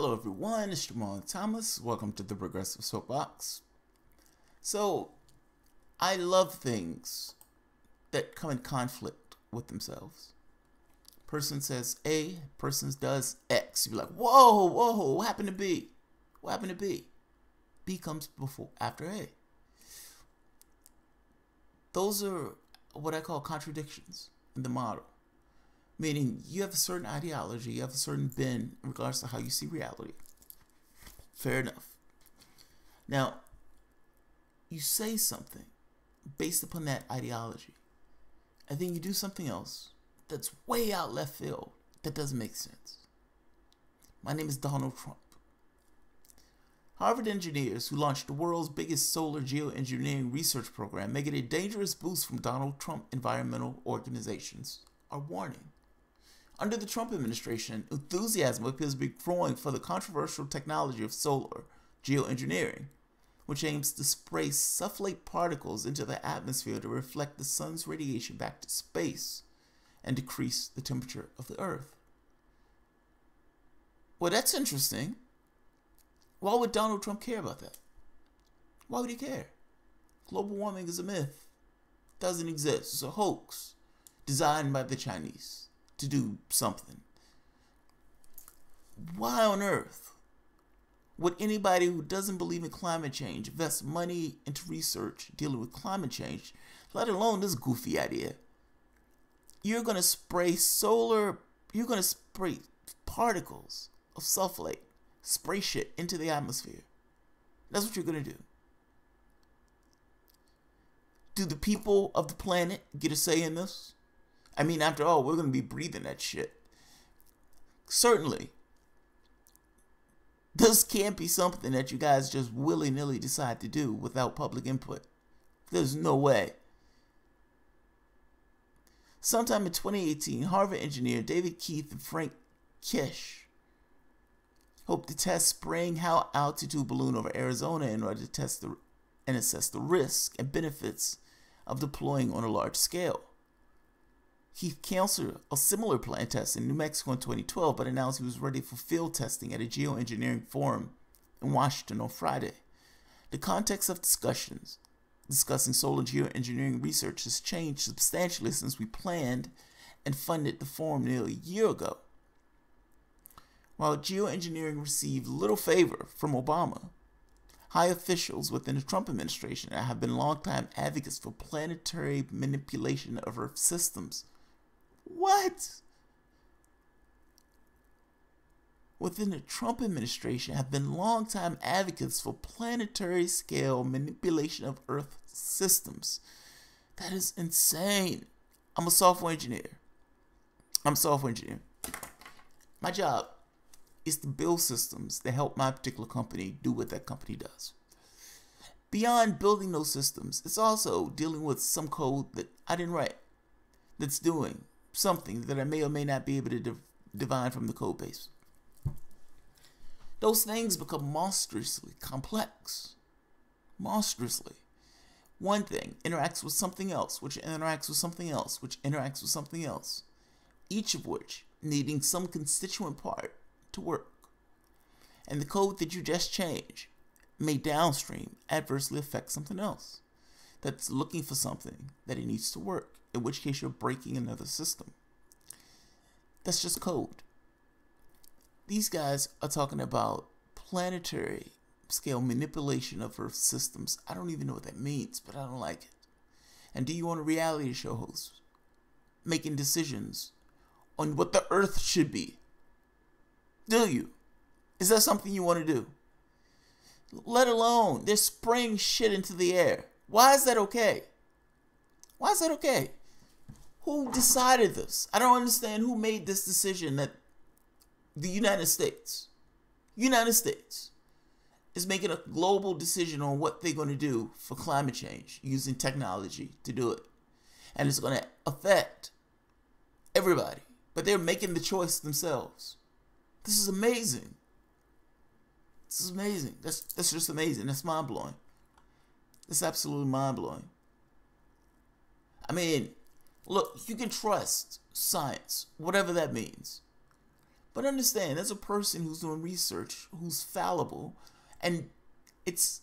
Hello everyone, it's Jamal Thomas. Welcome to the Progressive Soapbox. So, I love things that come in conflict with themselves. Person says A, person does X. You be like, whoa, what happened to B? What happened to B? B comes after A. Those are what I call contradictions in the model. Meaning, you have a certain ideology, you have a certain bend in regards to how you see reality. Fair enough. Now, you say something based upon that ideology, and then you do something else that's way out left field that doesn't make sense. My name is Donald Trump. Harvard engineers who launched the world's biggest solar geoengineering research program may get a dangerous boost from Donald Trump environmental organizations are warning. Under the Trump administration, enthusiasm appears to be growing for the controversial technology of solar geoengineering, which aims to spray sulfate particles into the atmosphere to reflect the sun's radiation back to space and decrease the temperature of the Earth. Well, that's interesting. Why would Donald Trump care about that? Why would he care? Global warming is a myth. It doesn't exist. It's a hoax designed by the Chinese to do something. Why on earth would anybody who doesn't believe in climate change invest money into research dealing with climate change, let alone this goofy idea? You're going to spray particles of sulfate, spray shit into the atmosphere. That's what you're going to do. Do the people of the planet get a say in this? I mean, after all, we're going to be breathing that shit. Certainly, this can't be something that you guys just willy-nilly decide to do without public input. There's no way. Sometime in 2018, Harvard engineer David Keith and Frank Kish hoped to test spraying high-altitude balloon over Arizona in order to test and assess the risks and benefits of deploying on a large scale. He canceled a similar planned test in New Mexico in 2012, but announced he was ready for field testing at a geoengineering forum in Washington on Friday. The context of discussions discussing solar geoengineering research has changed substantially since we planned and funded the forum nearly a year ago. While geoengineering received little favor from Obama, high officials within the Trump administration have been longtime advocates for planetary manipulation of Earth systems. What? Within the Trump administration have been longtime advocates for planetary scale manipulation of Earth systems. That is insane. I'm a software engineer. My job is to build systems that help my particular company do what that company does. Beyond building those systems, it's also dealing with some code that I didn't write that's doing something that I may or may not be able to divine from the code base. Those things become monstrously complex. Monstrously. One thing interacts with something else, which interacts with something else, which interacts with something else, each of which needing some constituent part to work. And the code that you just changed may downstream adversely affect something else that's looking for something that it needs to work, in which case you're breaking another system. That's just code. These guys are talking about planetary scale manipulation of Earth systems. I don't even know what that means, but I don't like it. And do you want a reality show host making decisions on what the Earth should be? Do you? Is that something you want to do? Let alone, they're spraying shit into the air. Why is that okay? Why is that okay? Who decided this? I don't understand who made this decision that the United States is making a global decision on what they're going to do for climate change using technology to do it. And it's going to affect everybody. But they're making the choice themselves. This is amazing. This is amazing. That's just amazing. That's mind-blowing. It's absolutely mind-blowing. I mean, look, you can trust science, whatever that means. But understand, there's a person who's doing research, who's fallible, and it's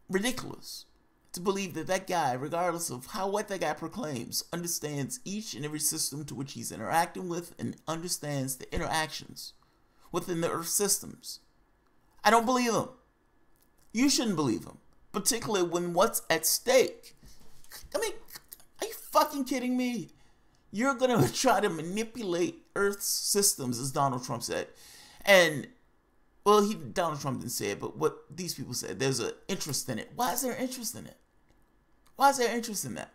ridiculous to believe that that guy, regardless of what that guy proclaims, understands each and every system to which he's interacting with and understands the interactions within the Earth systems. I don't believe him. You shouldn't believe him, particularly when what's at stake. I mean, are you fucking kidding me? You're going to try to manipulate Earth's systems, as Donald Trump said. And, well, Donald Trump didn't say it, but what these people said, there's an interest in it. Why is there interest in it? Why is there interest in that?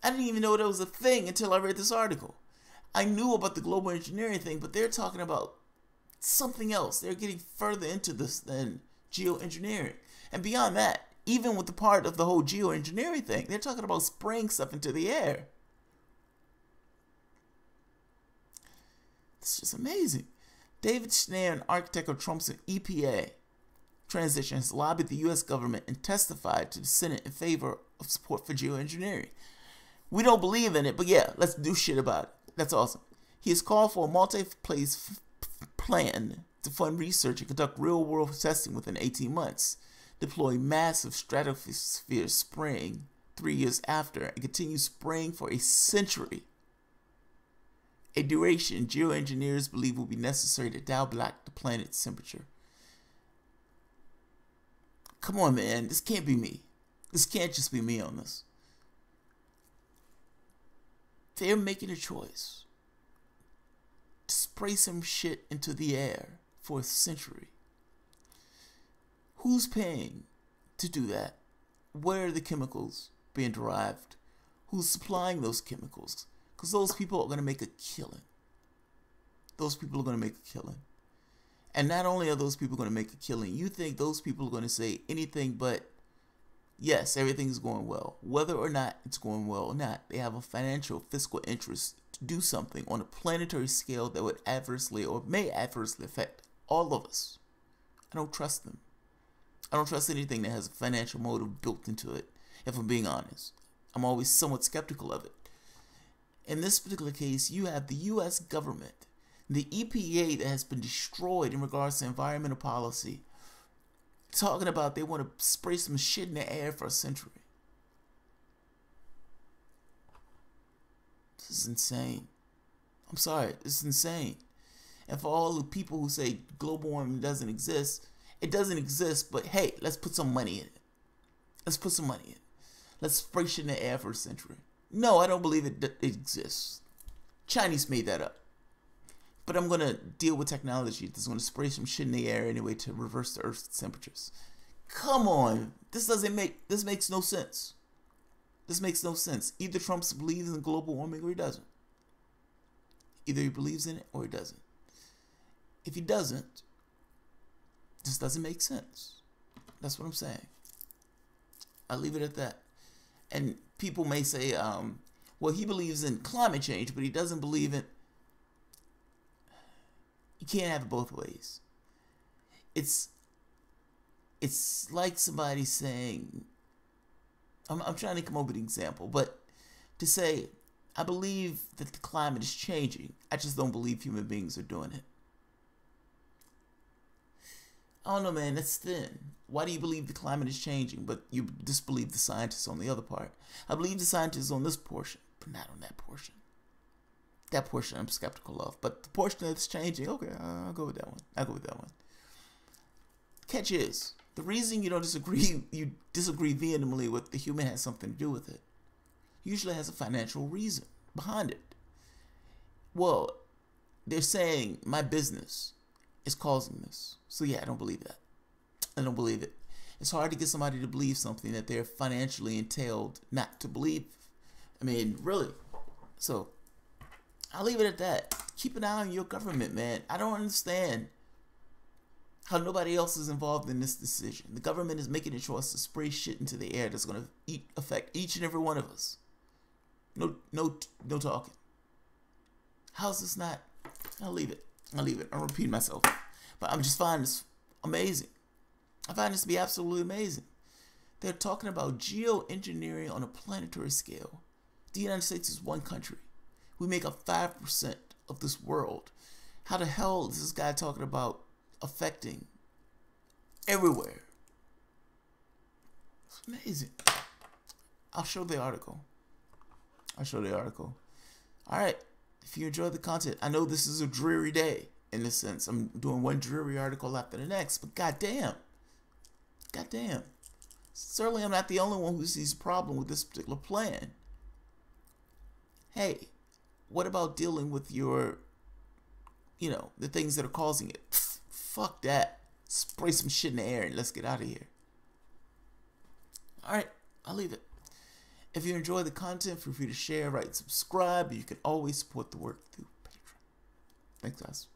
I didn't even know that was a thing until I read this article. I knew about the global engineering thing, but they're talking about something else. They're getting further into this than geoengineering. And beyond that, even with the part of the whole geoengineering thing, they're talking about spraying stuff into the air. It's just amazing. David Schneier, an architect of Trump's EPA transition, has lobbied the U.S. government and testified to the Senate in favor of support for geoengineering. We don't believe in it, but yeah, let's do shit about it. That's awesome. He has called for a multi-phase plan to fund research and conduct real-world testing within 18 months, deploy massive stratosphere spraying 3 years after, and continue spraying for a century. A duration geoengineers believe will be necessary to dial back the planet's temperature. Come on, man. This can't be me. This can't just be me on this. They're making a choice to spray some shit into the air for a century. Who's paying to do that? Where are the chemicals being derived? Who's supplying those chemicals? Because those people are going to make a killing. Those people are going to make a killing. And not only are those people going to make a killing, you think those people are going to say anything but, yes, everything's going well. Whether or not it's going well or not, they have a financial, fiscal interest to do something on a planetary scale that would adversely or may adversely affect all of us. I don't trust them. I don't trust anything that has a financial motive built into it, if I'm being honest. I'm always somewhat skeptical of it. In this particular case, you have the U.S. government, the EPA that has been destroyed in regards to environmental policy, talking about they want to spray some shit in the air for a century. This is insane. I'm sorry, this is insane. And for all the people who say global warming doesn't exist, it doesn't exist, but hey, let's put some money in it. Let's put some money in it. Let's spray shit in the air for a century. No, I don't believe it exists. Chinese made that up. But I'm going to deal with technology that's going to spray some shit in the air anyway to reverse the Earth's temperatures. Come on. This makes no sense. This makes no sense. Either Trump believes in global warming or he doesn't. Either he believes in it or he doesn't. If he doesn't, this doesn't make sense. That's what I'm saying. I'll leave it at that. And people may say, well, he believes in climate change, but he doesn't believe in... You can't have it both ways. It's like somebody saying... I'm trying to come up with an example, but to say, I believe that the climate is changing, I just don't believe human beings are doing it. I don't know, man, that's thin. Why do you believe the climate is changing, but you disbelieve the scientists on the other part? I believe the scientists on this portion, but not on that portion. That portion I'm skeptical of, but the portion that's changing, okay, I'll go with that one. I'll go with that one. Catch is, the reason you disagree vehemently with the human has something to do with it. Usually has a financial reason behind it. Well, they're saying my business is causing this. So yeah, I don't believe that. I don't believe it. It's hard to get somebody to believe something that they're financially entailed not to believe. I mean, really. So, I'll leave it at that. Keep an eye on your government, man. I don't understand how nobody else is involved in this decision. The government is making a choice to spray shit into the air that's going to affect each and every one of us. No talking. How's this not? I'll leave it. I'm repeating myself. But I'm just finding this amazing. I find this to be absolutely amazing. They're talking about geoengineering on a planetary scale. The United States is one country. We make up 5% of this world. How the hell is this guy talking about affecting everywhere? It's amazing. I'll show the article. All right. If you enjoy the content, I know this is a dreary day in a sense. I'm doing one dreary article after the next, but goddamn. Certainly I'm not the only one who sees a problem with this particular plan. Hey, what about dealing with your, the things that are causing it? Fuck that. Spray some shit in the air and let's get out of here. All right, I'll leave it. If you enjoy the content, feel free to share, rate, subscribe. You can always support the work through Patreon. Thanks, guys.